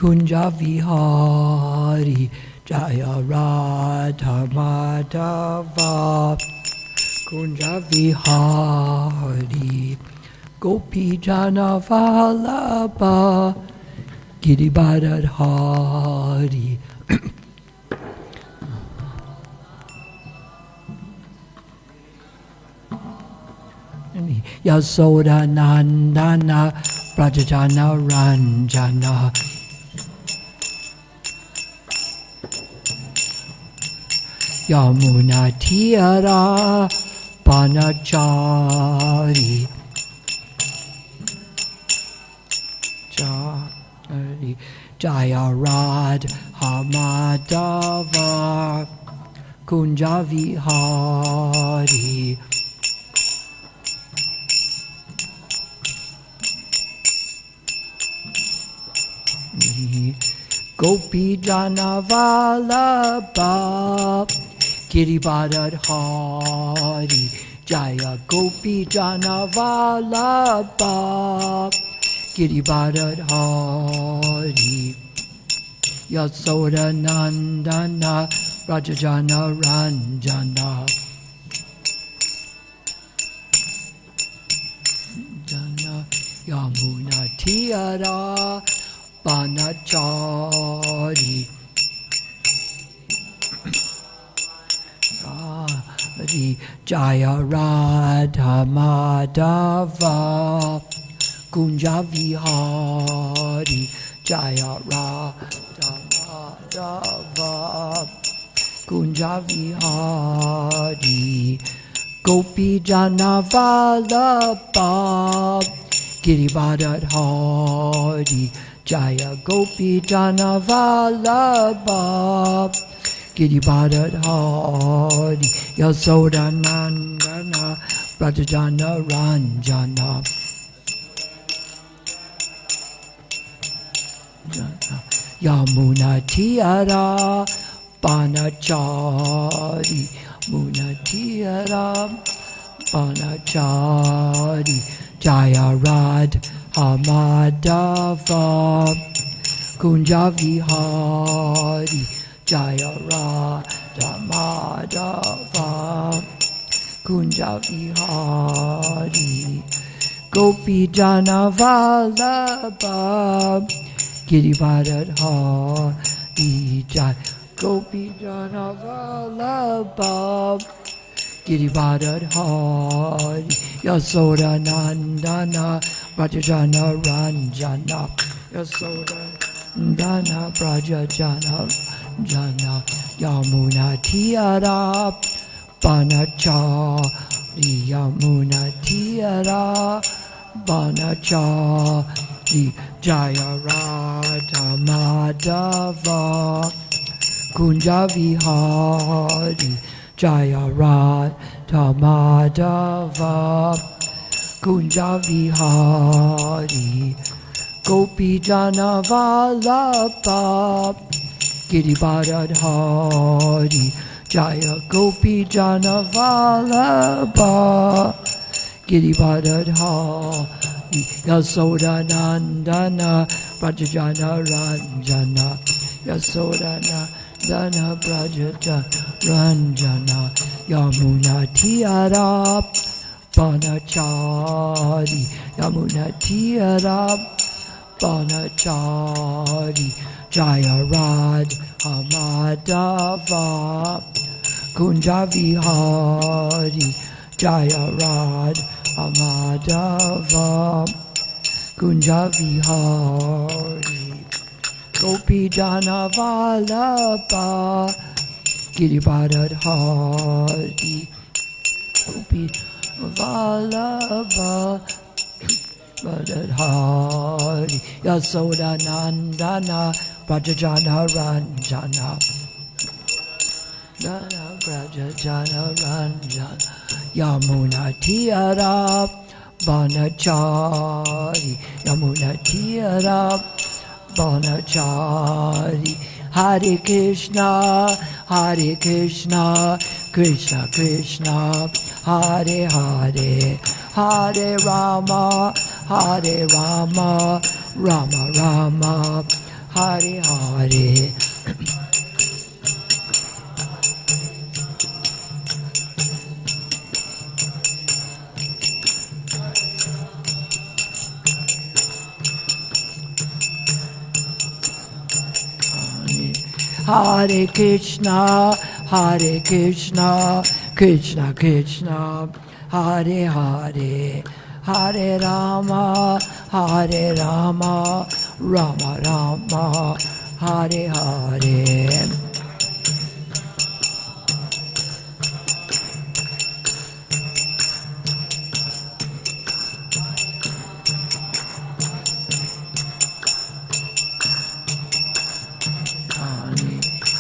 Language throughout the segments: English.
Kunja Vihari Jaya Radha Madhava Kunja Vihari Gopi Jana Vallabha Giribharadhari Yasoda Nandana Prajajana Ranjana Yamuna Tira Panachari Jaya Radha Madhava Kunja Vihari Gopi Jana Vallabha Giribharadhari Jaya Gopi Jana Vallabha Giribharadhari Yasoda Nandana Rajajana Ranjana Yamuna Tira Panachari Jaya Radha Madhava Kunja Vihari Jaya Radha Madhava Kunja Vihari Gopi Jana Vallabha Giribharadhari Jaya Gopi Jana Vallabha Giribharadhari Yasoda Nandana Prajajana Ranjana Yamuna Tira Panachari Muna Tira Panachari Jaya Radha Madhava Kunja Vihari Jaya Radha Madhava Kunja Vihari Gopi Jana Vallabha Giribharadhari Jaya Gopi Jana Vallabha Giribharadhari Yasoda Nandana Prajajana Ranjana Yasoda Nandana Prajajana Ranjana Yamuna Tira Panachari Yamuna Tira Panachari Jaya Radha Madhava Kunja Vihari Jaya Radha Madhava Kunja Vihari Gopi Jana Vallabha Giribharadhari Jaya Gopi Jana Vallabha Giribharadhari Yasoda Nandana Prajajana Ranjana Yasoda Nandana Prajajana Ranjana Yamuna Tira Panachari Yamuna Tira Panachari Jaya Radha Madhava Kunja Vihari Jaya Radha Madhava Kunja Vihari Gopi Jana Vallabha Giribharadhari Gopi Vallabha Vadadhari Yasoda Nandana Prajajana Ranjana Nana Prajajana Ranjana Yamuna Tira Banachari Yamuna Tira Banachari Hare Krishna Krishna Krishna Hare Hare Hare Rama Rama Rama Hare Hare. Hare Krishna, Hare Krishna, Krishna Krishna, Hare Hare, Hare Rama, Hare Rama, Rama Rama, Hare Hare.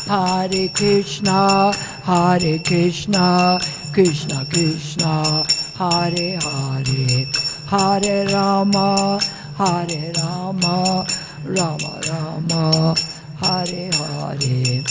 Hare Krishna, Hare Krishna, Krishna Krishna, Hare Hare, Hare Rama, Hare Rama, Rama Rama, Hare Hare.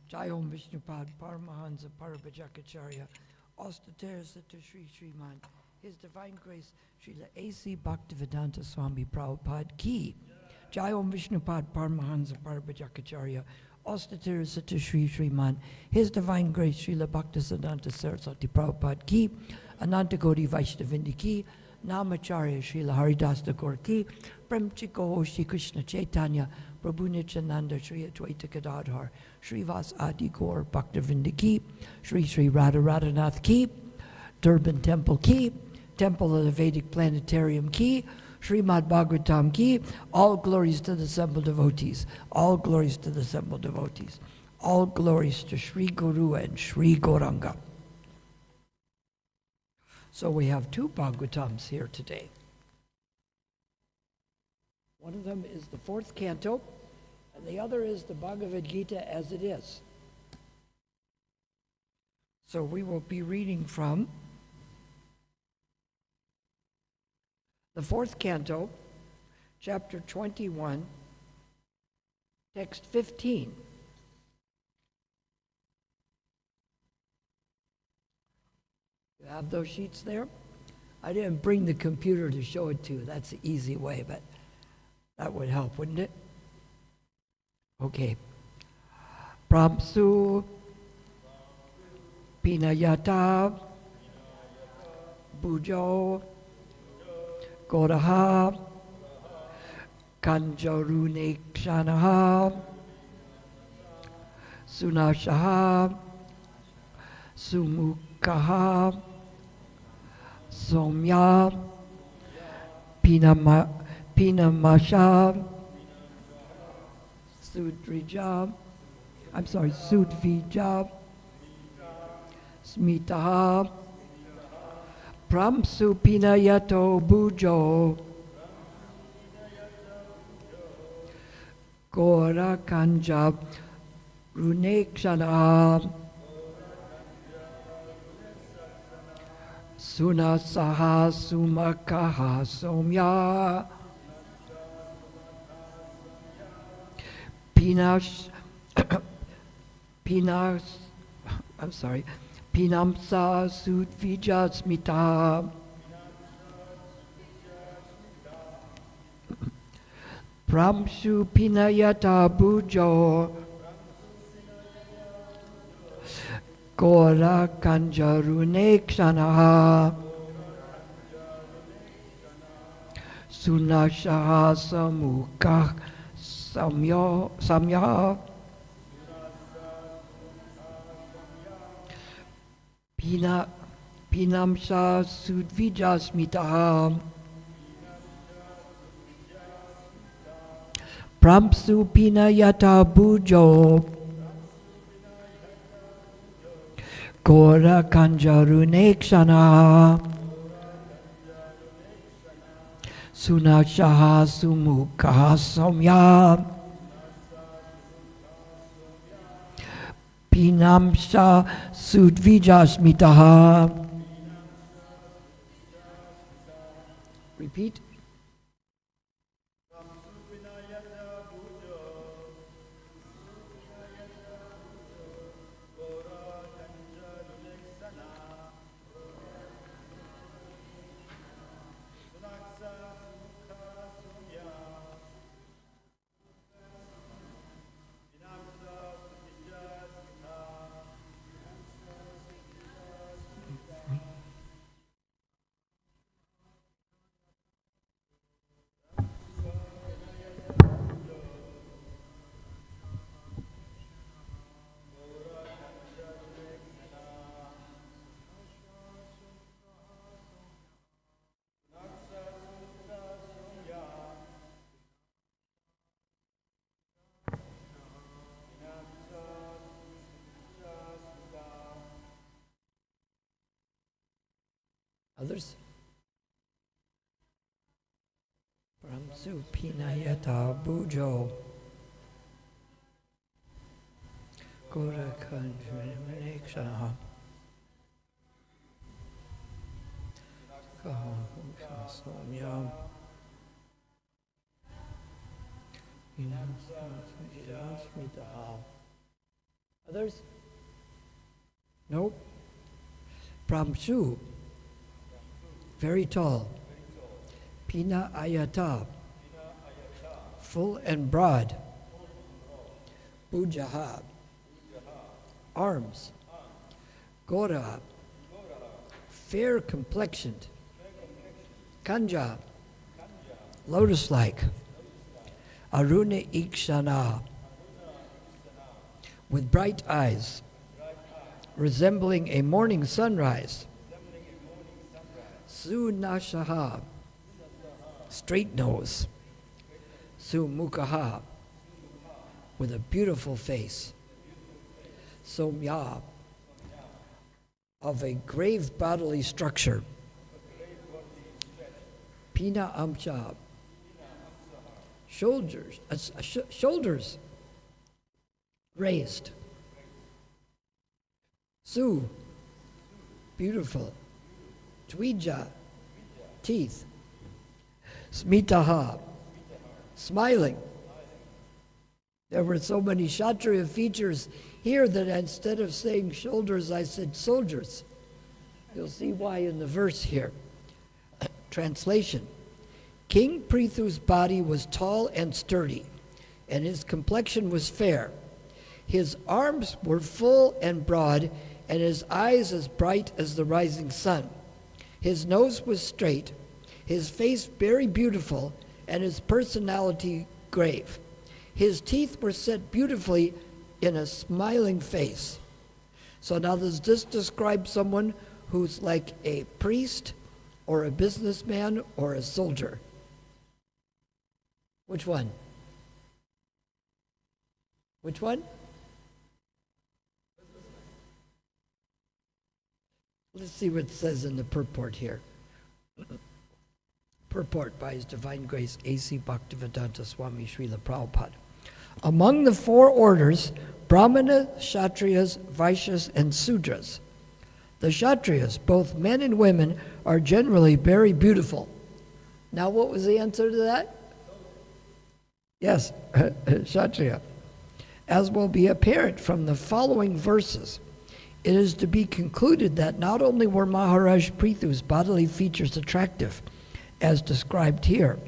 Jai Om Vishnupad Paramahansa Parabhajakacharya Austere Sutta Sri Srimad His Divine Grace Srila A.C. Bhaktivedanta Swami Prabhupada Ki. Jai Om Vishnupad Paramahansa Parabhajakacharya Austere Sutta Sri Srimad His Divine Grace Srila Bhaktisiddhanta Saraswati Prabhupada Ki. Ananta Gaudi Vaishnavindi Ki. Namacharya Srila Haridas Thakur Ki. Prem Chiko Shri Krishna Chaitanya Prabhu Nityananda Sri Advaita Gadadhar Srivas Adi Gaur Bhaktivinoda Ki, Sri Radha Radhanath Ki, Durban Temple Ki, Temple of the Vedic Planetarium Ki, Srimad Bhagavatam Ki. All glories to the assembled devotees. All glories to the assembled devotees. All glories to Sri Guru and Sri Gauranga. So we have two Bhagavatams here today. One of them is the fourth canto, and the other is the Bhagavad Gita as it is. So we will be reading from the fourth canto, chapter 21, text 15. You have those sheets there? I didn't bring the computer to show it to you. That's the easy way, but that would help, wouldn't it? Okay. Pramsu Pinayata Bujo Godaha Kanjarune Kshanaha Sunashaha Sumukaha Somya Pinamasha Sudvija Smitaha Pramsu Pinayato Bujo Gora Kanja Runekshana Sunasaha Sumakaha Somya Pinamsa Sudvija Smita Pramshu Pinayata Bujo Gora Kanjarunekshanaha Sunashaha Samukha Samya Pinamsa Sudvija Smitaha Pramsu Pinayata Bujo Gora Kanjarunekshana Sunashaha Sumukha Samya Pinamsa Sudvija Smitaha. Repeat. Others? Pramsu Pinayata Bujo. Gora Kanjanaksha. Somya. Others? Nope. Pramsu, very tall. Pina Ayata, full and broad. Bujaha, arms. Gora, fair complexioned. Kanja, lotus-like. Aruna Ikshana, with bright eyes, resembling a morning sunrise. Sunashaha, straight nose. Sumukaha, with a beautiful face. Somya, of a grave bodily structure. Pina Amcha, shoulders raised. Su, beautiful. Twija, teeth. Smitaha, smiling. There were so many Kshatriya features here that instead of saying shoulders, I said soldiers. You'll see why in the verse here. Translation. King Prithu's body was tall and sturdy, and his complexion was fair. His arms were full and broad, and his eyes as bright as the rising sun. His nose was straight, his face very beautiful, and his personality grave. His teeth were set beautifully in a smiling face. So now does this describe someone who's like a priest or a businessman or a soldier? Which one? Which one? Let's see what it says in the purport here. Purport by His Divine Grace A.C. Bhaktivedanta Swami Srila Prabhupada. Among the four orders, Brahmana, Kshatriyas, Vaishyas, and Sudras. The Kshatriyas, both men and women, are generally very beautiful. Now what was the answer to that? Yes, Kshatriya. As will be apparent from the following verses, it is to be concluded that not only were Maharaj Prithu's bodily features attractive, as described here,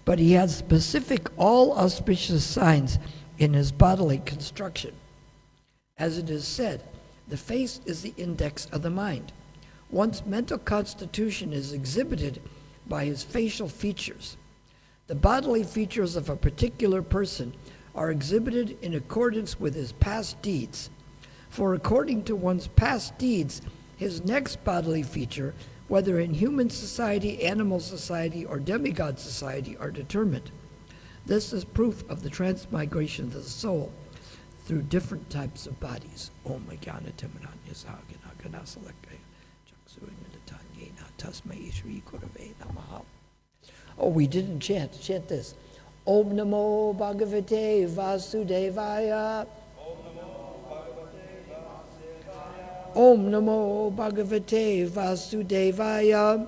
but he had specific all auspicious signs in his bodily construction. As it is said, the face is the index of the mind. One's mental constitution is exhibited by his facial features. The bodily features of a particular person are exhibited in accordance with his past deeds. For according to one's past deeds, his next bodily feature, whether in human society, animal society, or demigod society, are determined. This is proof of the transmigration of the soul through different types of bodies. Oh, we didn't chant. Chant this. Om Namo Bhagavate Vasudevaya. Om Namo Bhagavate Vasudevaya.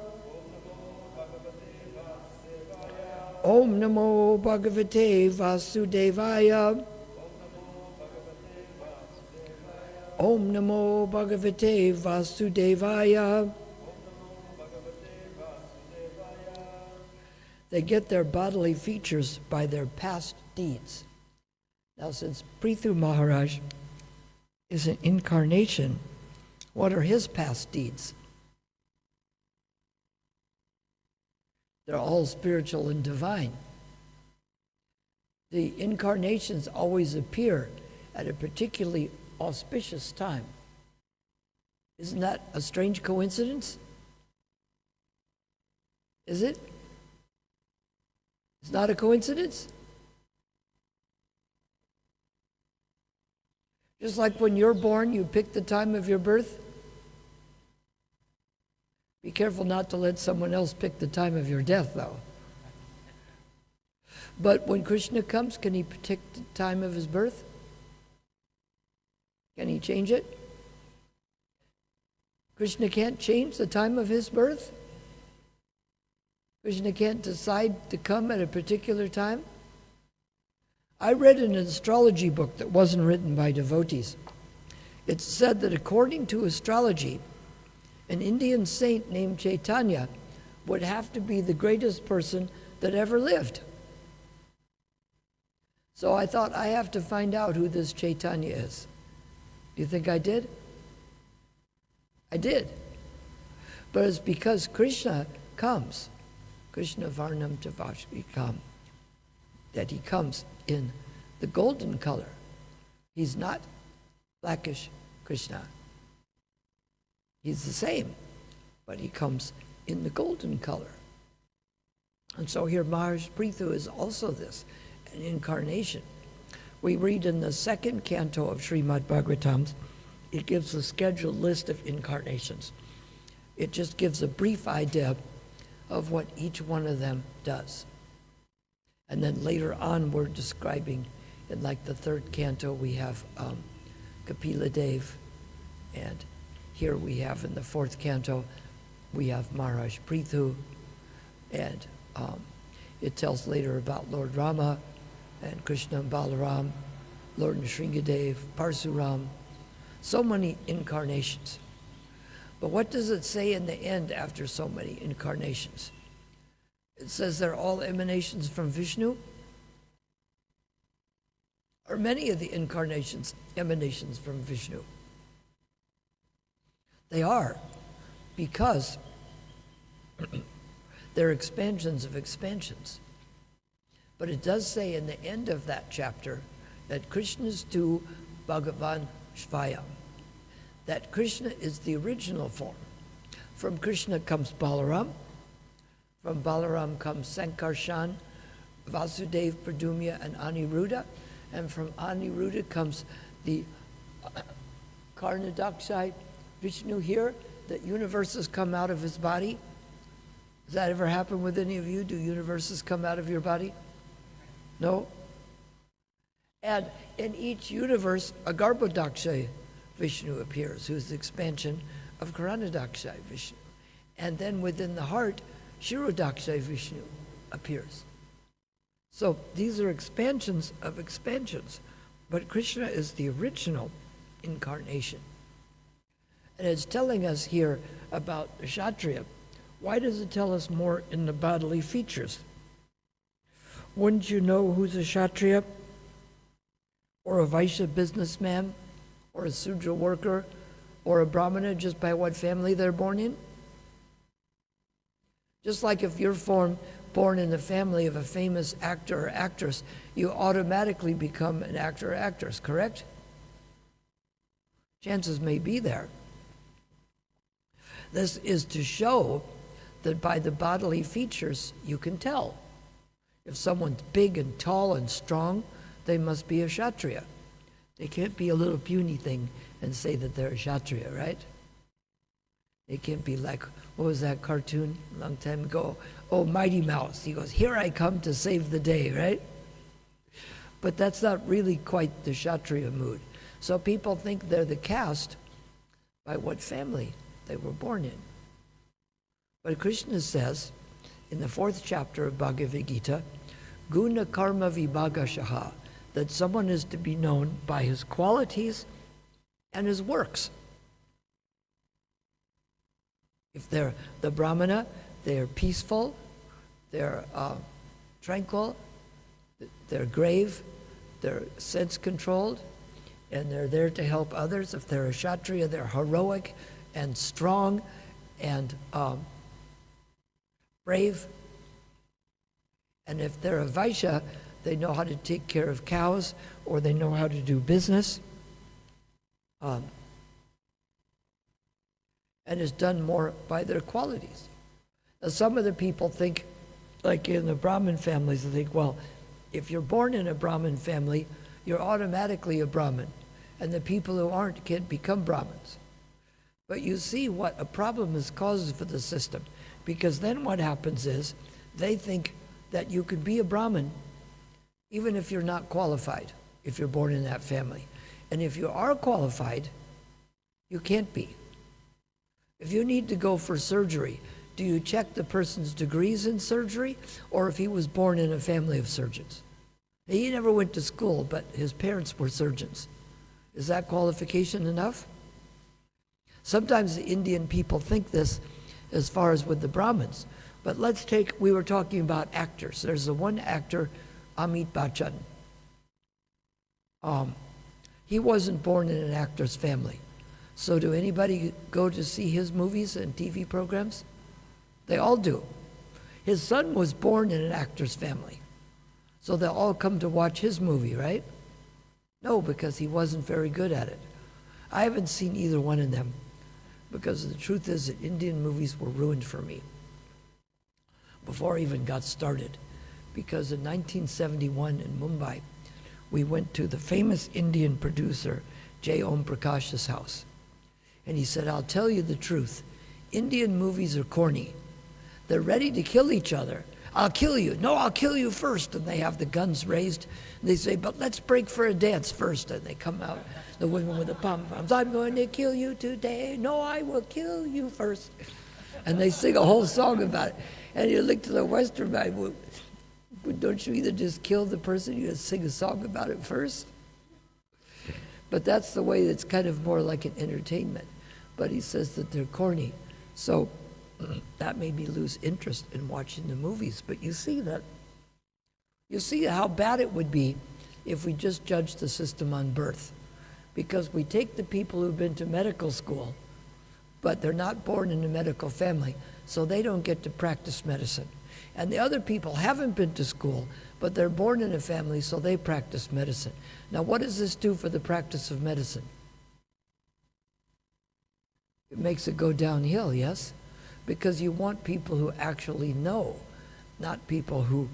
Om Namo Bhagavate Vasudevaya. Om Namo Bhagavate Vasudevaya. They get their bodily features by their past deeds. Now, since Prithu Maharaj is an incarnation, what are his past deeds? They're all spiritual and divine. The incarnations always appear at a particularly auspicious time. Isn't that a strange coincidence? Is it? It's not a coincidence? Just like when you're born, you pick the time of your birth. Be careful not to let someone else pick the time of your death, though. But when Krishna comes, can he predict the time of his birth? Can he change it? Krishna can't change the time of his birth? Krishna can't decide to come at a particular time? I read an astrology book that wasn't written by devotees. It said that according to astrology, an Indian saint named Chaitanya would have to be the greatest person that ever lived. So I thought, I have to find out who this Chaitanya is. Do you think I did? I did. But it's because Krishna comes, Krishna Varnam Tavashvikam, that he comes in the golden color. He's not blackish Krishna. He's the same, but he comes in the golden color. And so here Maharaj Prithu is also this, an incarnation. We read in the second canto of Srimad Bhagavatam, it gives a scheduled list of incarnations. It just gives a brief idea of what each one of them does. And then later on, we're describing, in like the third canto, we have Kapila Dev, and here we have in the fourth canto, we have Maharaj Prithu, and it tells later about Lord Rama and Krishna and Balaram, Lord Nrsingadev, Parsuram, so many incarnations. But what does it say in the end after so many incarnations? It says they're all emanations from Vishnu? Or many of the incarnations emanations from Vishnu? They are, because they're expansions of expansions. But it does say in the end of that chapter that Krishna's tu Bhagavan Svayam, that Krishna is the original form. From Krishna comes Balaram, from Balaram comes Sankarshan, Vasudev, Pradumya, and Aniruddha, and from Aniruddha comes the Karnadaksha Vishnu here, that universes come out of his body. Does that ever happen with any of you? Do universes come out of your body? No? And in each universe, a Garbhodaksha Vishnu appears, who is the expansion of Karnadaksha Vishnu. And then within the heart, Shirodaksha Vishnu appears. So these are expansions of expansions, but Krishna is the original incarnation. And it's telling us here about the Kshatriya. Why does it tell us more in the bodily features? Wouldn't you know who's a Kshatriya? Or a Vaishya businessman? Or a Sudra worker? Or a Brahmana just by what family they're born in? Just like if you're born in the family of a famous actor or actress, you automatically become an actor or actress, correct? Chances may be there. This is to show that by the bodily features you can tell. If someone's big and tall and strong, they must be a Kshatriya. They can't be a little puny thing and say that they're a Kshatriya, right? They can't be like, what was that cartoon a long time ago? Oh, Mighty Mouse. He goes, here I come to save the day, right? But that's not really quite the Kshatriya mood. So people think they're the caste by what family they were born in. But Krishna says in the 4th chapter of Bhagavad Gita, Guna Karma Vibhagashaha, that someone is to be known by his qualities and his works. If they're the Brahmana, they're peaceful, they're tranquil, they're grave, they're sense-controlled, and they're there to help others. If they're a Kshatriya, they're heroic and strong and brave. And if they're a Vaishya, they know how to take care of cows, or they know how to do business. And it's done more by their qualities. Now, some of the people think, like in the Brahmin families, they think, well, if you're born in a Brahmin family, you're automatically a Brahmin. And the people who aren't can't become Brahmins. But you see what a problem is caused for the system. Because then what happens is they think that you can be a Brahmin even if you're not qualified, if you're born in that family. And if you are qualified, you can't be. If you need to go for surgery, do you check the person's degrees in surgery or if he was born in a family of surgeons? He never went to school, but his parents were surgeons. Is that qualification enough? Sometimes the Indian people think this as far as with the Brahmins. But let's take, we were talking about actors. There's the one actor, Amitabh Bachchan. He wasn't born in an actor's family. So do anybody go to see his movies and TV programs? They all do. His son was born in an actor's family. So they'll all come to watch his movie, right? No, because he wasn't very good at it. I haven't seen either one of them because the truth is that Indian movies were ruined for me before I even got started. Because in 1971 in Mumbai, we went to the famous Indian producer, J. Om Prakash's house. And he said, I'll tell you the truth. Indian movies are corny. They're ready to kill each other. I'll kill you. No, I'll kill you first. And they have the guns raised. And they say, but let's break for a dance first. And they come out, the women with the pom-poms. I'm going to kill you today. No, I will kill you first. And they sing a whole song about it. And you look to the Western man, well, don't you either just kill the person, you just sing a song about it first? But that's the way it's kind of more like an entertainment. But he says that they're corny. So that made me lose interest in watching the movies. But you see how bad it would be if we just judged the system on birth. Because we take the people who've been to medical school, but they're not born in a medical family, so they don't get to practice medicine. And the other people haven't been to school, but they're born in a family, so they practice medicine. Now, what does this do for the practice of medicine? It makes it go downhill, yes? Because you want people who actually know, not people who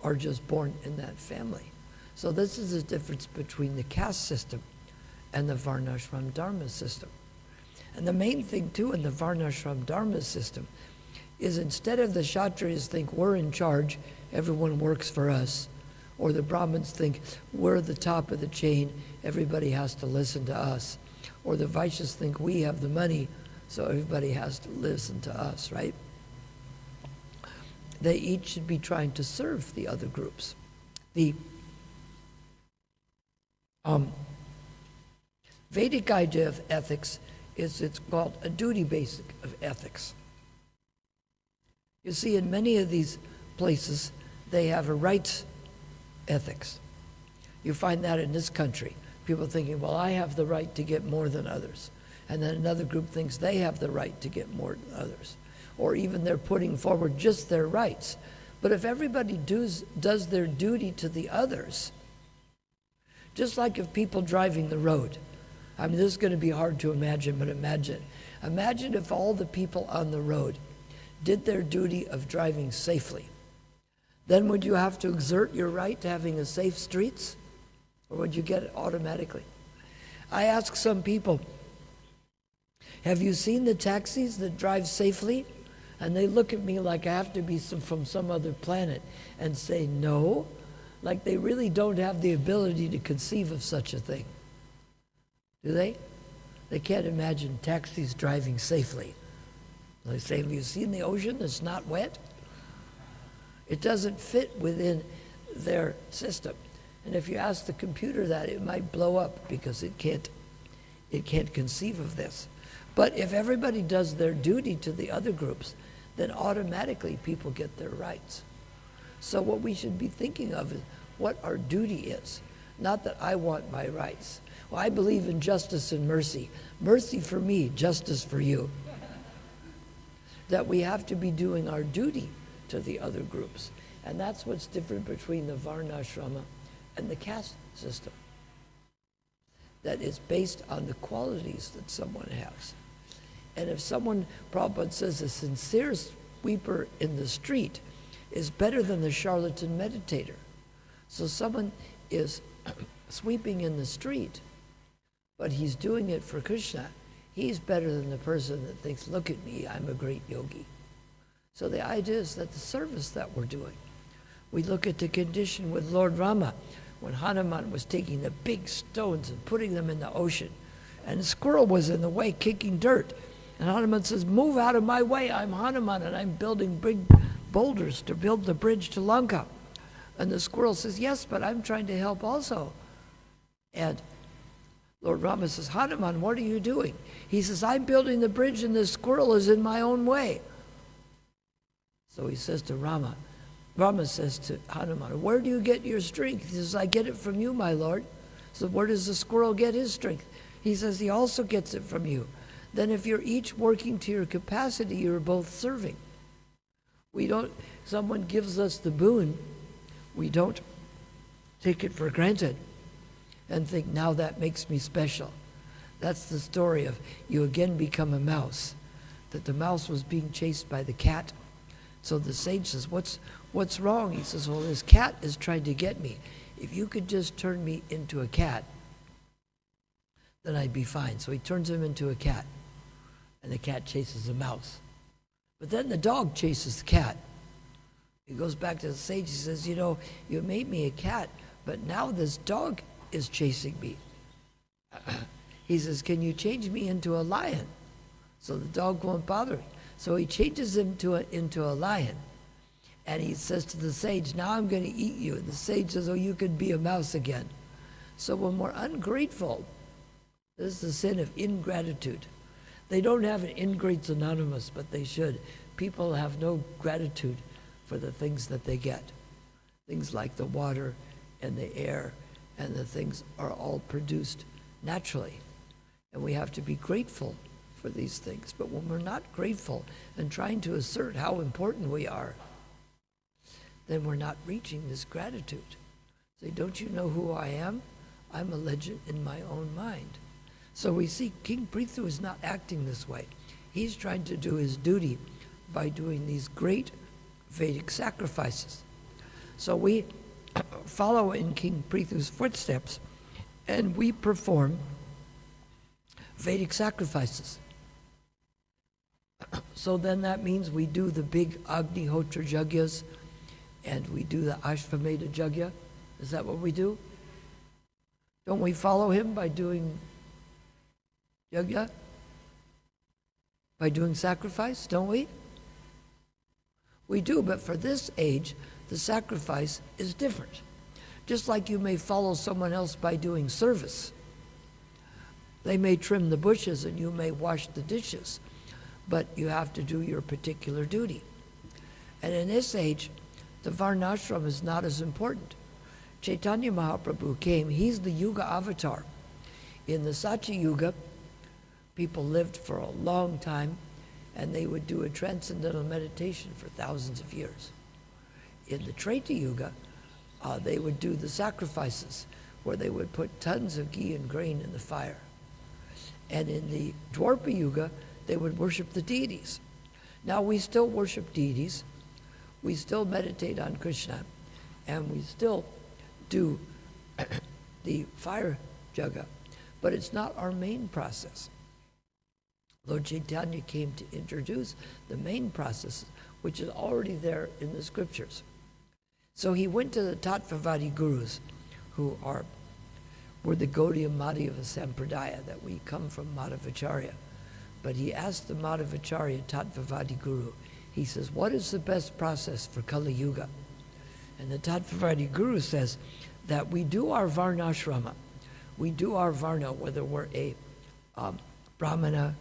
are just born in that family. So this is the difference between the caste system and the Varnashram Dharma system. And the main thing, too, in the Varnashram Dharma system is instead of the Kshatriyas think we're in charge, everyone works for us, or the Brahmins think we're the top of the chain, everybody has to listen to us, or the Vaishyas think we have the money, so everybody has to listen to us, right? They each should be trying to serve the other groups. The Vedic idea of ethics is it's called a duty basic of ethics. You see, in many of these places, they have a rights ethics. You find that in this country. People thinking, well, I have the right to get more than others. And then another group thinks they have the right to get more than others. Or even they're putting forward just their rights. But if everybody does their duty to the others, just like if people driving the road, I mean, this is going to be hard to imagine, but imagine if all the people on the road did their duty of driving safely. Then would you have to exert your right to having a safe streets? Or would you get it automatically? I ask some people, have you seen the taxis that drive safely? And they look at me like I have to be from some other planet and say no, like they really don't have the ability to conceive of such a thing. Do they? They can't imagine taxis driving safely. They say, have you seen the ocean that's not wet? It doesn't fit within their system. And if you ask the computer that, it might blow up because it can't conceive of this. But if everybody does their duty to the other groups, then automatically people get their rights. So what we should be thinking of is what our duty is, not that I want my rights. Well, I believe in justice and mercy. Mercy for me, justice for you. That we have to be doing our duty to the other groups. And that's what's different between the Varnashrama and the caste system. That is based on the qualities that someone has. And if someone, Prabhupada says, a sincere sweeper in the street is better than the charlatan meditator. So someone is sweeping in the street, but he's doing it for Krishna. He's better than the person that thinks, look at me, I'm a great yogi. So the idea is that the service that we're doing, we look at the condition with Lord Rama, when Hanuman was taking the big stones and putting them in the ocean, and a squirrel was in the way kicking dirt. And Hanuman says, move out of my way, I'm Hanuman, and I'm building big boulders to build the bridge to Lanka. And the squirrel says, yes, but I'm trying to help also. And Lord Rama says, Hanuman, what are you doing? He says, I'm building the bridge and the squirrel is in my own way. So he says to Rama says to Hanuman, where do you get your strength? He says, I get it from you, my lord. So where does the squirrel get his strength? He says, he also gets it from you. Then if you're each working to your capacity, you're both serving. Someone gives us the boon, we don't take it for granted and think, now that makes me special. That's the story of you again become a mouse, that the mouse was being chased by the cat. So the sage says, what's wrong? He says, well, this cat is trying to get me. If you could just turn me into a cat, then I'd be fine. So he turns him into a cat, and the cat chases the mouse. But then the dog chases the cat. He goes back to the sage, he says, you made me a cat, but now this dog is chasing me. He says, can you change me into a lion so the dog won't bother me? So he changes him into a lion. And he says to the sage, now I'm going to eat you. And the sage says, oh, you could be a mouse again. So when we're ungrateful, this is the sin of ingratitude. They don't have an Ingrates Anonymous, but they should. People have no gratitude for the things that they get. Things like the water and the air and the things are all produced naturally. And we have to be grateful for these things. But when we're not grateful and trying to assert how important we are, then we're not reaching this gratitude. Say, don't you know who I am? I'm a legend in my own mind. So we see King Prithu is not acting this way. He's trying to do his duty by doing these great Vedic sacrifices. So we follow in King Prithu's footsteps and we perform Vedic sacrifices. So then that means we do the big Agnihotra Yagyas and we do the Ashvamedha Yagya. Is that what we do? Don't we follow him by doing Yagya? By doing sacrifice, don't we? We do, but for this age, the sacrifice is different. Just like you may follow someone else by doing service. They may trim the bushes and you may wash the dishes, but you have to do your particular duty. And in this age, the Varnashram is not as important. Chaitanya Mahaprabhu came, he's the Yuga avatar. In the Satya Yuga, people lived for a long time and they would do a transcendental meditation for thousands of years. In the Treta Yuga, they would do the sacrifices where they would put tons of ghee and grain in the fire. And in the Dwapara Yuga, they would worship the deities. Now we still worship deities, we still meditate on Krishna, and we still do the fire jaga, but it's not our main process. Lord Chaitanya came to introduce the main process, which is already there in the scriptures. So he went to the Tattvavadi gurus, who were the Gaudiya Madhava Sampradaya, that we come from Madhavacharya. But he asked the Madhavacharya Tattvavadi guru, he says, what is the best process for Kali Yuga? And the Tattvavadi guru says that we do our Varnashrama. We do our Varna, whether we're a Brahmana,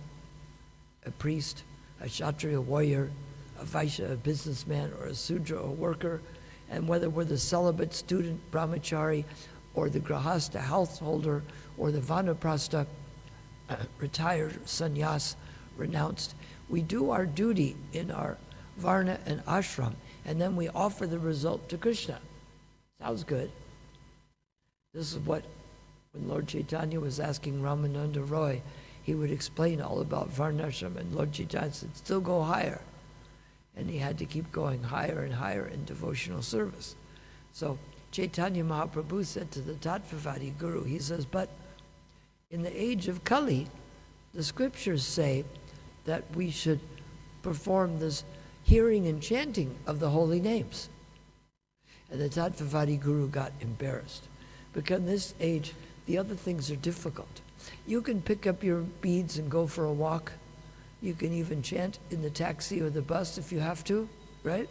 a priest, a Kshatriya warrior, a Vaishya, a businessman, or a Sudra, a worker, and whether we're the celibate student, brahmachari, or the grahasta, householder, or the vanaprastha, retired, sannyas, renounced. We do our duty in our varna and ashram, and then we offer the result to Krishna. Sounds good. This is what, when Lord Chaitanya was asking Ramananda Roy, he would explain all about varnashram, and Lord Chaitanya said, still go higher. And he had to keep going higher and higher in devotional service. So Chaitanya Mahaprabhu said to the Tattvavadi guru, he says, but in the age of Kali, The scriptures say that we should perform this hearing and chanting of the holy names. And the Tattvavadi Guru got embarrassed, because in this age, the other things are difficult. You can pick up your beads and go for a walk. You can even chant in the taxi or the bus if you have to, right?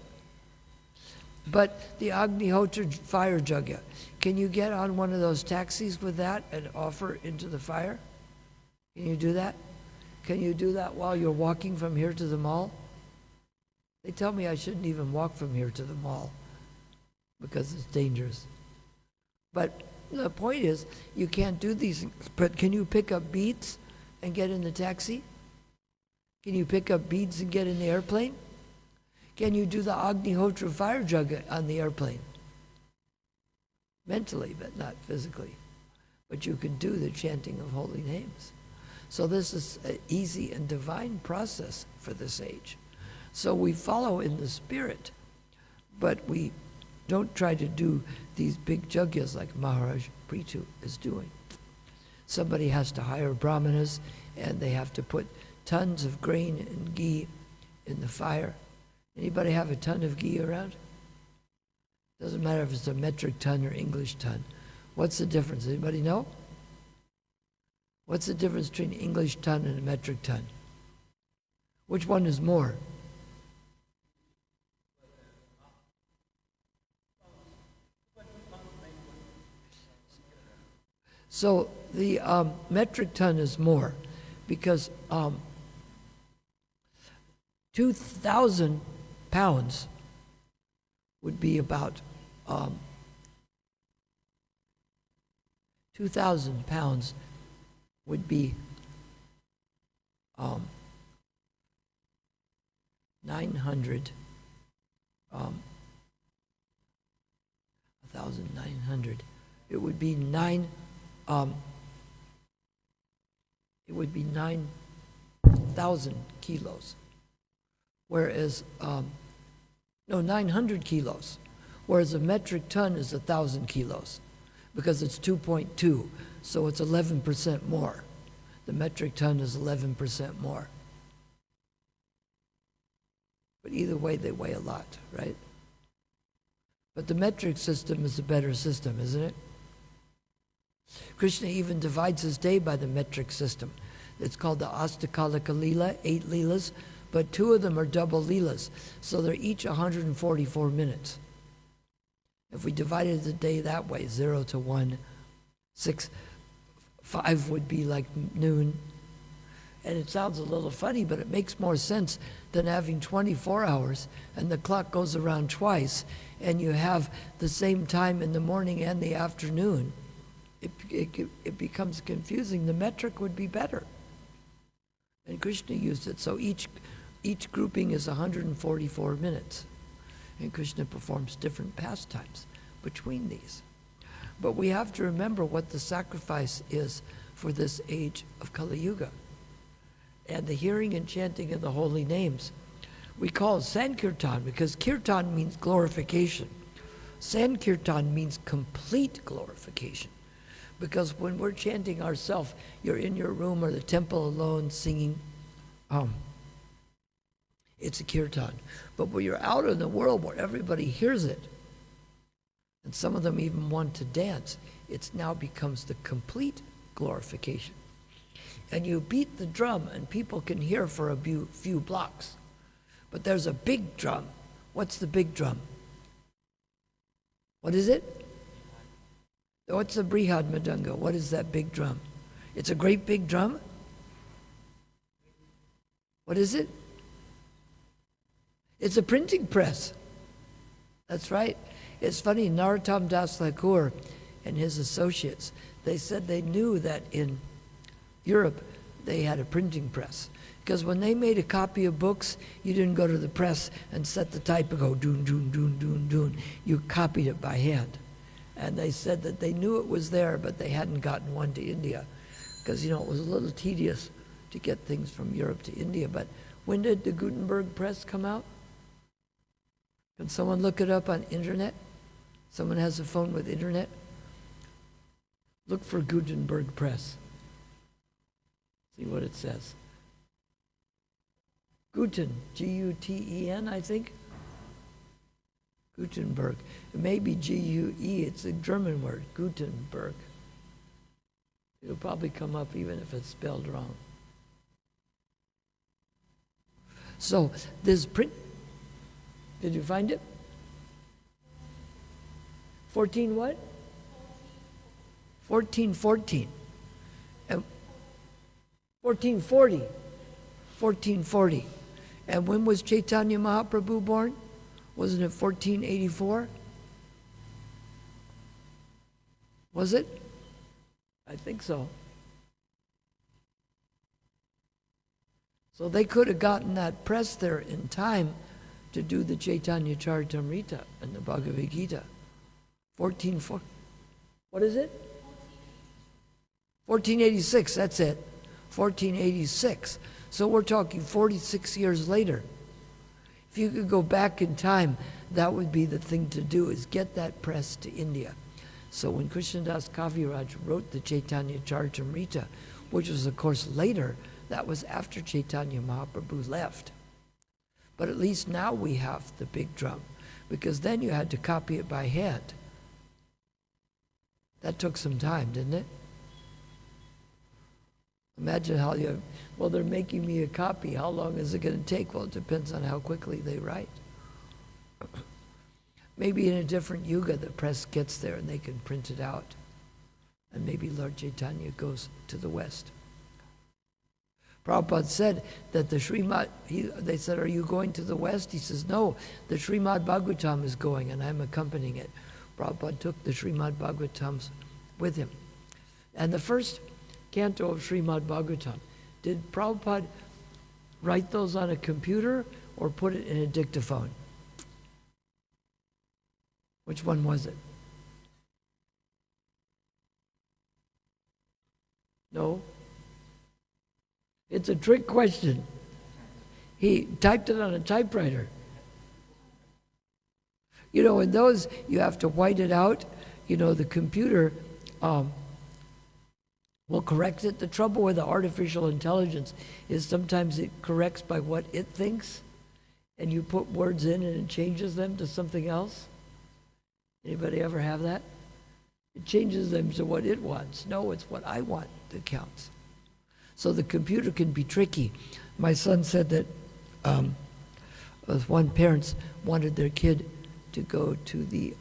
But the Agnihotra fire yajna, can you get on one of those taxis with that and offer into the fire? Can you do that? Can you do that while you're walking from here to the mall? They tell me I shouldn't even walk from here to the mall because it's dangerous. But the point is, you can't do these things. But can you pick up beads and get in the taxi? Can you pick up beads and get in the airplane? Can you do the Agnihotra fire yajna on the airplane? Mentally, but not physically. But you can do the chanting of holy names. So this is an easy and divine process for this age. So we follow in the spirit, but we don't try to do these big yajnas like Maharaj Prithu is doing. Somebody has to hire brahmanas, and they have to put tons of grain and ghee in the fire. Anybody have a ton of ghee around? Doesn't matter if it's a metric ton or English ton. What's the difference? Anybody know? What's the difference between an English ton and a metric ton? Which one is more? So the metric ton is more because 2,000 pounds would be about 2,000 pounds would be 900 1,900. It would be 9,000 kilos, whereas 900 kilos, whereas a metric ton is 1,000 kilos, because it's 2.2, so it's 11% more. The metric ton is 11% more. But either way, they weigh a lot, right? But the metric system is a better system, isn't it? Krishna even divides his day by the metric system. It's called the Astakalika Leela, 8 Leelas, but 2 of them are double Leelas, so they're each 144 minutes. If we divided the day that way, 0 to 1, 6, 5 would be like noon. And it sounds a little funny, but it makes more sense than having 24 hours and the clock goes around twice and you have the same time in the morning and the afternoon. It becomes confusing. The metric would be better. And Krishna used it. So each grouping is 144 minutes. And Krishna performs different pastimes between these. But we have to remember what the sacrifice is for this age of Kali Yuga. And the hearing and chanting of the holy names, we call it Sankirtan because Kirtan means glorification. Sankirtan means complete glorification. Because when we're chanting ourselves, you're in your room or the temple alone singing, it's a kirtan. But when you're out in the world where everybody hears it, and some of them even want to dance, it now becomes the complete glorification. And you beat the drum and people can hear for a few blocks. But there's a big drum. What's the big drum? What is it? What's the Brihad Madanga? What is that big drum? It's a great big drum? What is it? It's a printing press. That's right. It's funny, Narottam Das Thakur and his associates, they said they knew that in Europe they had a printing press. Because when they made a copy of books, you didn't go to the press and set the type and go doon, doon, doon, doon, doon. You copied it by hand. And they said that they knew it was there, but they hadn't gotten one to India. Because, it was a little tedious to get things from Europe to India. But when did the Gutenberg press come out? Can someone look it up on internet? Someone has a phone with internet? Look for Gutenberg press. See what it says. Guten, G-U-T-E-N, I think. Gutenberg. It may be G-U-E, it's a German word, Gutenberg. It'll probably come up even if it's spelled wrong. So this print, did you find it? 14 what? 1414. 1440. 1440. And when was Chaitanya Mahaprabhu born? Wasn't it 1484? Was it? I think so. So they could have gotten that press there in time to do the Chaitanya Charitamrita and the Bhagavad Gita. 1440. What is it? 1486, that's it. 1486. So we're talking 46 years later. If you could go back in time, that would be the thing to do, is get that press to India. So when Krishnadas Kaviraj wrote the Chaitanya Charitamrita, which was of course later, that was after Chaitanya Mahaprabhu left. But at least now we have the big drum, because then you had to copy it by hand. That took some time, didn't it? Imagine how you, well, they're making me a copy. How long is it going to take? Well, it depends on how quickly they write. Maybe in a different yuga, the press gets there and they can print it out. And maybe Lord Chaitanya goes to the West. Prabhupada said that the Srimad, they said, are you going to the West? He says, no, the Srimad Bhagavatam is going and I'm accompanying it. Prabhupada took the Srimad Bhagavatams with him. And the first canto of Srimad Bhagavatam, did Prabhupada write those on a computer or put it in a dictaphone? Which one was it? No? It's a trick question. He typed it on a typewriter. You know, in those, you have to white it out. You know, the computer will correct it. The trouble with the artificial intelligence is sometimes it corrects by what it thinks, and you put words in and it changes them to something else. Anybody ever have that? It changes them to what it wants. No, it's what I want that counts. So the computer can be tricky. My son said that one parents wanted their kid to go to the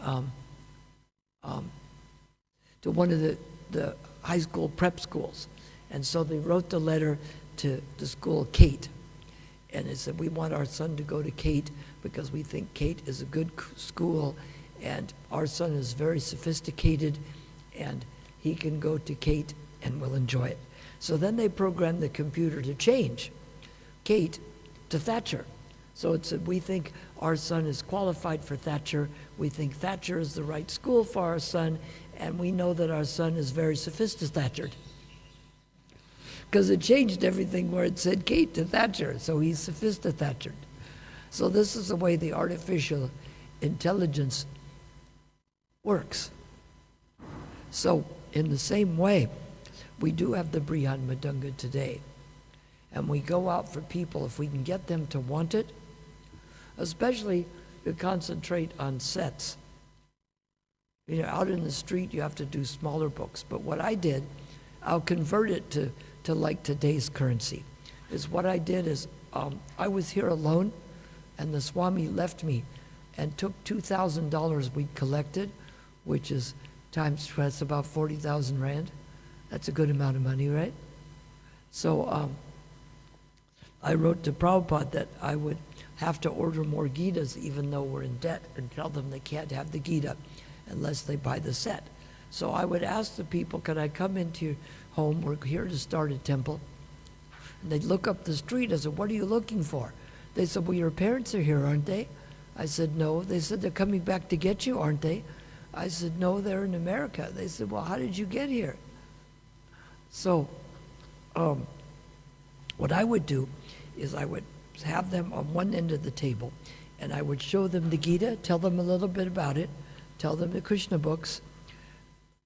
to one of the high school prep schools, and so they wrote the letter to the school Kate, and it said, we want our son to go to Kate because we think Kate is a good school, and our son is very sophisticated, and he can go to Kate and will enjoy it. So then they programmed the computer to change Kate to Thatcher. So it said, we think our son is qualified for Thatcher. We think Thatcher is the right school for our son, and we know that our son is very sophisticated. Because it changed everything where it said Kate to Thatcher, so he's sophisticated. So this is the way the artificial intelligence works. So in the same way, we do have the Brihan Madunga today. And we go out for people, if we can get them to want it, especially to concentrate on sets. You know, out in the street, you have to do smaller books. But what I did, I'll convert it to like today's currency, is what I did is, I was here alone, and the Swami left me and took $2,000 we collected, which is times, that's about 40,000 Rand. That's a good amount of money, right? So I wrote to Prabhupada that I would have to order more Gitas even though we're in debt, and tell them they can't have the Gita unless they buy the set. So I would ask the people, can I come into your home? We're here to start a temple. And they'd look up the street. I said, what are you looking for? They said, well, your parents are here, aren't they? I said, no. They said, they're coming back to get you, aren't they? I said, no, they're in America. They said, well, how did you get here? So what I would do is I would have them on one end of the table, and I would show them the Gita, tell them a little bit about it, tell them the Krishna books,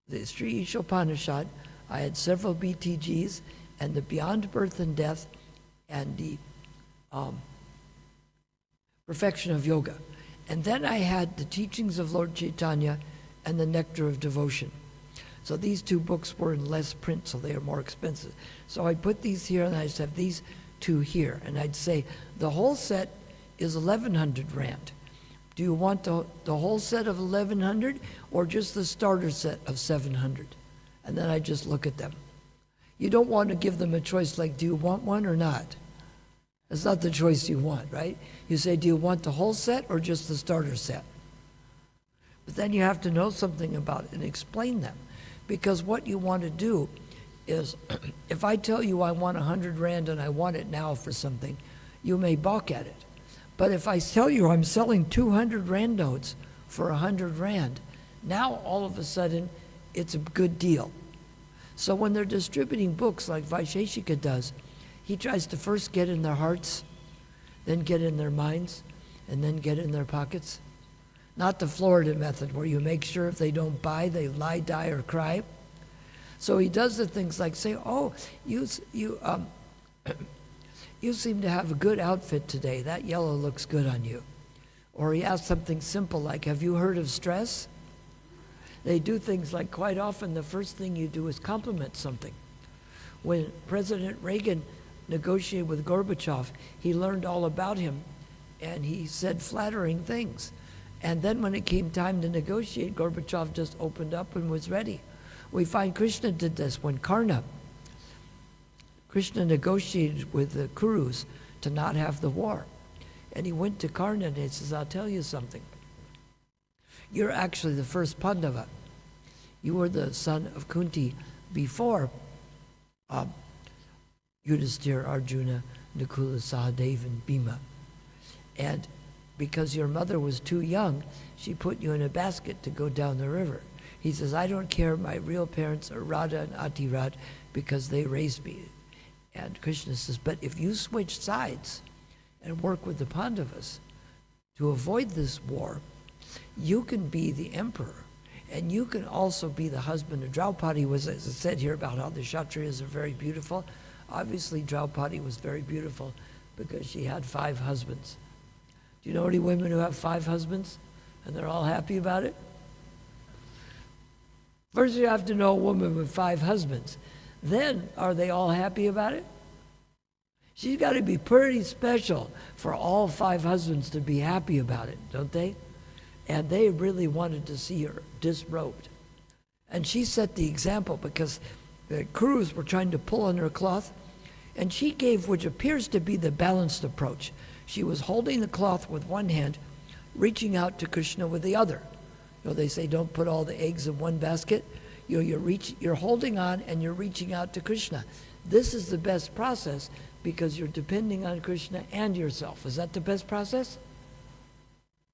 the Sri Ishopanishad. I had several BTGs, and the Beyond Birth and Death, and the Perfection of Yoga. And then I had the Teachings of Lord Chaitanya and the Nectar of Devotion. So these two books were in less print, so they are more expensive. So I'd put these here, and I'd just have these two here. And I'd say, the whole set is 1,100 Rand. Do you want the whole set of 1,100 or just the starter set of 700? And then I just look at them. You don't want to give them a choice like, do you want one or not? That's not the choice you want, right? You say, do you want the whole set or just the starter set? But then you have to know something about it and explain them. Because what you want to do is, if I tell you I want 100 Rand and I want it now for something, you may balk at it. But if I tell you I'm selling 200 Rand notes for 100 Rand, now all of a sudden it's a good deal. So when they're distributing books like Vaisheshika does, he tries to first get in their hearts, then get in their minds, and then get in their pockets. Not the Florida method where you make sure if they don't buy, they lie, die, or cry. So he does the things like say, oh, you seem to have a good outfit today. That yellow looks good on you. Or he asks something simple like, have you heard of stress? They do things like, quite often the first thing you do is compliment something. When President Reagan negotiated with Gorbachev, he learned all about him and he said flattering things. And then when it came time to negotiate, Gorbachev just opened up and was ready. We find Krishna did this when Krishna negotiated with the Kurus to not have the war. And he went to Karna and he says, I'll tell you something. You're actually the first Pandava. You were the son of Kunti before Yudhisthira, Arjuna, Nakula, Sahadeva, and Bhima. And because your mother was too young, she put you in a basket to go down the river. He says, I don't care, my real parents are Radha and Atirad because they raised me. And Krishna says, but if you switch sides and work with the Pandavas to avoid this war, you can be the emperor. And you can also be the husband of Draupadi. Was, as I said here about how the Kshatriyas are very beautiful. Obviously, Draupadi was very beautiful because she had 5 husbands. Do you know any women who have 5 husbands and they're all happy about it? First, you have to know a woman with 5 husbands. Then, are they all happy about it? She's got to be pretty special for all 5 husbands to be happy about it, don't they? And they really wanted to see her disrobed. And she set the example because the crews were trying to pull on her cloth, and she gave which appears to be the balanced approach. She was holding the cloth with one hand, reaching out to Krishna with the other. You know, they say don't put all the eggs in one basket. You know, you're holding on and you're reaching out to Krishna. This is the best process because you're depending on Krishna and yourself. Is that the best process?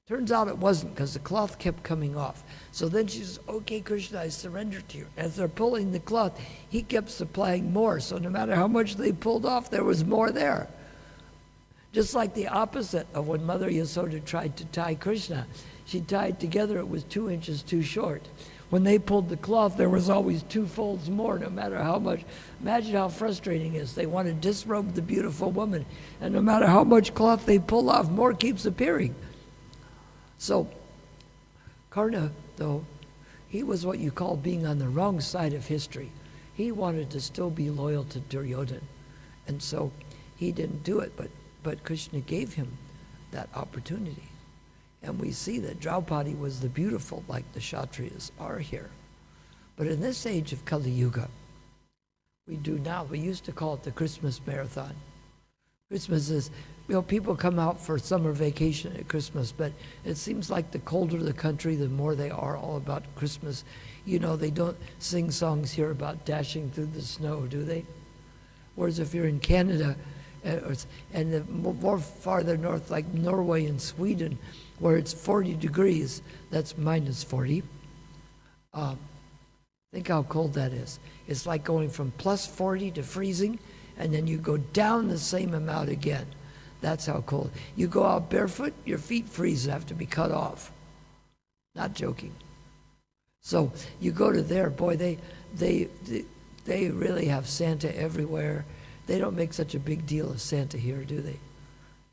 Turns out it wasn't because the cloth kept coming off. So then she says, okay, Krishna, I surrender to you. As they're pulling the cloth, he kept supplying more. So no matter how much they pulled off, there was more there. Just like the opposite of when Mother Yasoda tried to tie Krishna. She tied together, it was 2 inches too short. When they pulled the cloth, there was always 2 folds more, no matter how much. Imagine how frustrating it is. They want to disrobe the beautiful woman, and no matter how much cloth they pull off, more keeps appearing. So, Karna, though, he was what you call being on the wrong side of history. He wanted to still be loyal to Duryodhana, and so he didn't do it, but Krishna gave him that opportunity. And we see that Draupadi was the beautiful, like the Kshatriyas are here. But in this age of Kali Yuga, we used to call it the Christmas marathon. Christmas is, you know, people come out for summer vacation at Christmas, but it seems like the colder the country, the more they are all about Christmas. You know, they don't sing songs here about dashing through the snow, do they? Whereas if you're in Canada, and more farther north, like Norway and Sweden, where it's 40 degrees, that's minus 40. Think how cold that is. It's like going from plus 40 to freezing, and then you go down the same amount again. That's how cold. You go out barefoot, your feet freeze and have to be cut off. Not joking. So you go to there, boy, They really have Santa everywhere. They don't make such a big deal of Santa here, do they?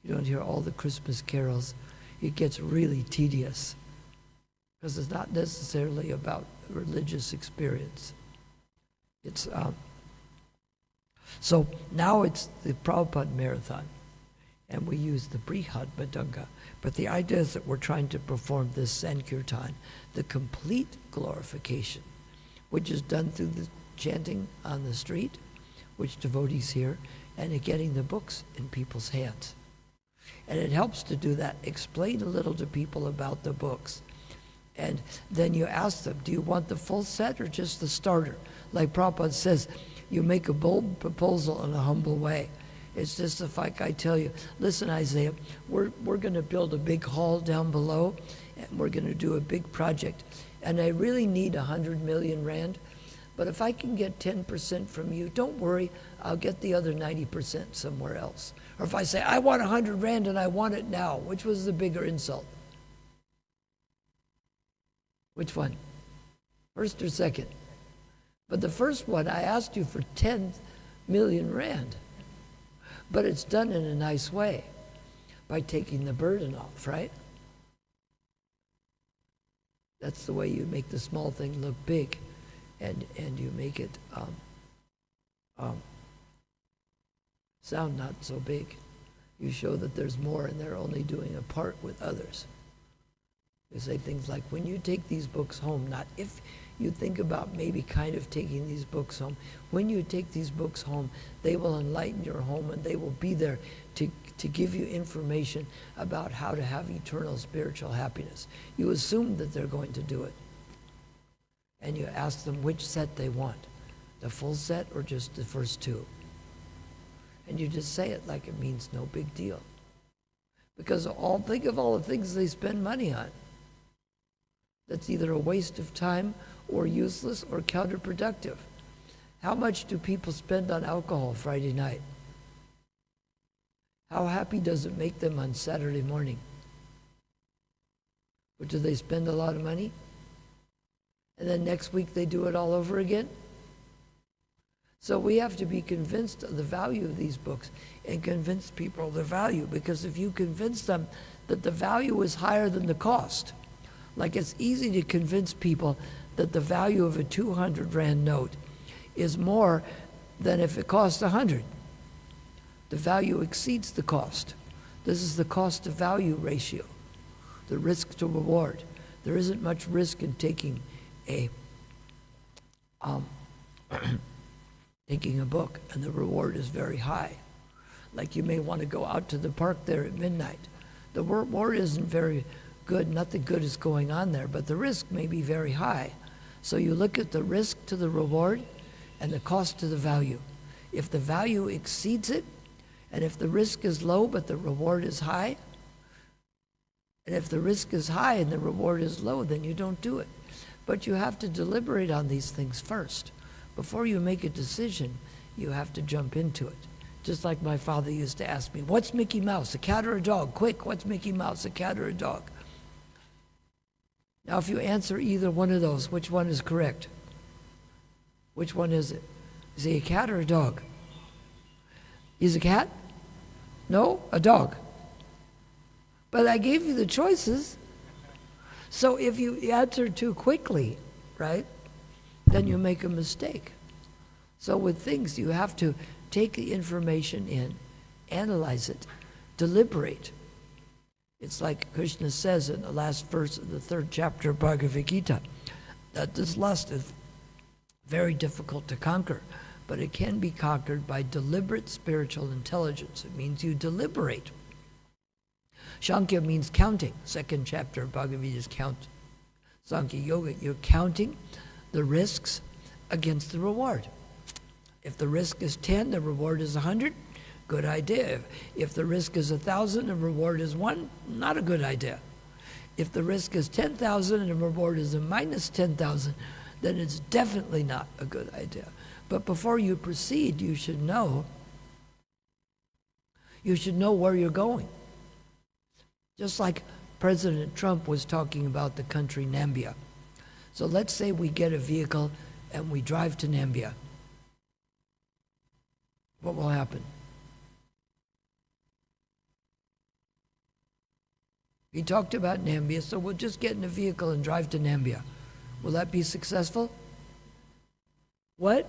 You don't hear all the Christmas carols. It gets really tedious because it's not necessarily about religious experience. It's so now it's the Prabhupada Marathon, and we use the Brihad Madanga. But the idea is that we're trying to perform this Sankirtan, the complete glorification, which is done through the chanting on the street, which devotees hear, and getting the books in people's hands. And it helps to do that. Explain a little to people about the books. And then you ask them, do you want the full set or just the starter? Like Prabhupada says, you make a bold proposal in a humble way. It's just like I tell you, listen, Isaiah, we're going to build a big hall down below, and we're going to do a big project. And I really need 100 million rand. But if I can get 10% from you, don't worry, I'll get the other 90% somewhere else. Or if I say, I want 100 rand and I want it now, which was the bigger insult? Which one? First or second? But the first one, I asked you for 10 million rand. But it's done in a nice way, by taking the burden off, right? That's the way you make the small thing look big. And you make it sound not so big. You show that there's more and they're only doing a part with others. You say things like, when you take these books home, not if you think about maybe kind of taking these books home, when you take these books home, they will enlighten your home and they will be there to give you information about how to have eternal spiritual happiness. You assume that they're going to do it. And you ask them which set they want, the full set or just the first two. And you just say it like it means no big deal. Because think of all the things they spend money on. That's either a waste of time or useless or counterproductive. How much do people spend on alcohol Friday night? How happy does it make them on Saturday morning? Or do they spend a lot of money? And then next week they do it all over again? So we have to be convinced of the value of these books and convince people of the value, because if you convince them that the value is higher than the cost, like it's easy to convince people that the value of a 200 rand note is more than if it costs 100. The value exceeds the cost. This is the cost to value ratio, the risk to reward. There isn't much risk in taking a book, and the reward is very high. Like you may want to go out to the park there at midnight. The reward isn't very good, nothing good is going on there, but the risk may be very high. So you look at the risk to the reward and the cost to the value. If the value exceeds it, and if the risk is low but the reward is high, and if the risk is high and the reward is low, then you don't do it. But you have to deliberate on these things first. Before you make a decision, you have to jump into it. Just like my father used to ask me, what's Mickey Mouse, a cat or a dog? Quick, what's Mickey Mouse, a cat or a dog? Now, if you answer either one of those, which one is correct? Which one is it? Is he a cat or a dog? He's a cat? No, a dog. But I gave you the choices. So if you answer too quickly, right, then you make a mistake. So with things, you have to take the information in, analyze it, deliberate. It's like Krishna says in the last verse of the 3rd chapter of Bhagavad Gita, that this lust is very difficult to conquer, but it can be conquered by deliberate spiritual intelligence. It means you deliberate. Sankhya means counting. 2nd chapter of Bhagavad Gita is count. Sankhya Yoga, you're counting the risks against the reward. If the risk is 10, the reward is 100, good idea. If the risk is 1,000, the reward is 1, not a good idea. If the risk is 10,000 and the reward is a minus 10,000, then it's definitely not a good idea. But before you proceed, you should know where you're going. Just like President Trump was talking about the country Namibia. So let's say we get a vehicle and we drive to Namibia. What will happen? He talked about Nambia, so we'll just get in a vehicle and drive to Nambia. Will that be successful? What?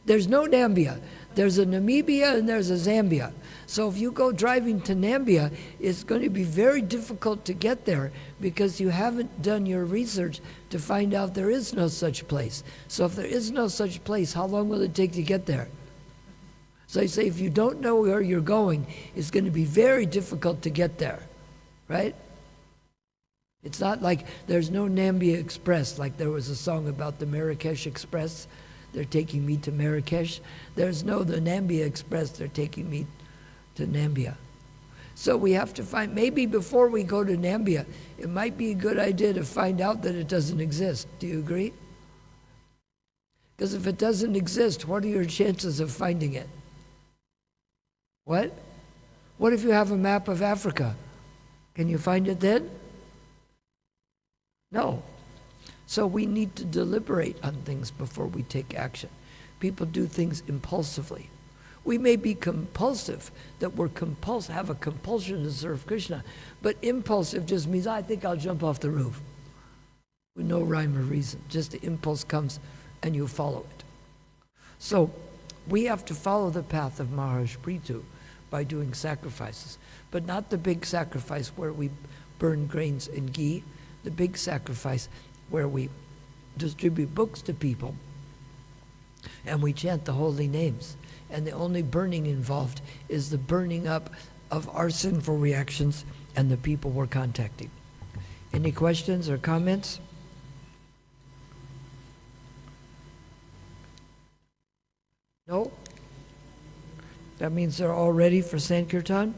There's no Nambia. There's a Namibia and there's a Zambia. So if you go driving to Nambia, it's going to be very difficult to get there because you haven't done your research to find out there is no such place. So if there is no such place, how long will it take to get there? So I say if you don't know where you're going, it's going to be very difficult to get there, right? It's not like there's no Nambia Express, like there was a song about the Marrakesh Express. They're taking me to Marrakesh. There's no the Nambia Express. They're taking me to Nambia. So we have to find, maybe before we go to Nambia, it might be a good idea to find out that it doesn't exist. Do you agree? Because if it doesn't exist, what are your chances of finding it? What? What if you have a map of Africa? Can you find it then? No. So we need to deliberate on things before we take action. People do things impulsively. We may be compulsive, that we're have a compulsion to serve Krishna, but impulsive just means, I think I'll jump off the roof. With no rhyme or reason. Just the impulse comes and you follow it. So we have to follow the path of Maharaj Prithu by doing sacrifices, but not the big sacrifice where we burn grains and ghee, the big sacrifice where we distribute books to people and we chant the holy names. And the only burning involved is the burning up of our sinful reactions and the people we're contacting. Any questions or comments? No? That means they're all ready for Sankirtan?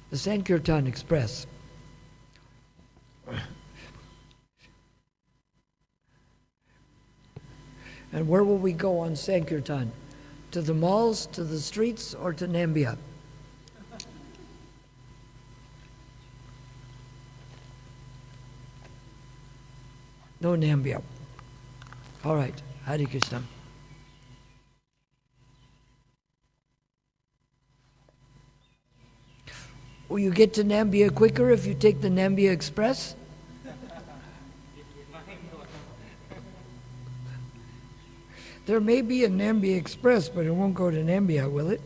The Sankirtan Express. And where will we go on Sankirtan? To the malls, to the streets, or to Nambia? No Nambia. All right. Hare Krishna. Will you get to Nambia quicker if you take the Nambia Express? There may be a Nambia Express, but it won't go to Nambia, will it?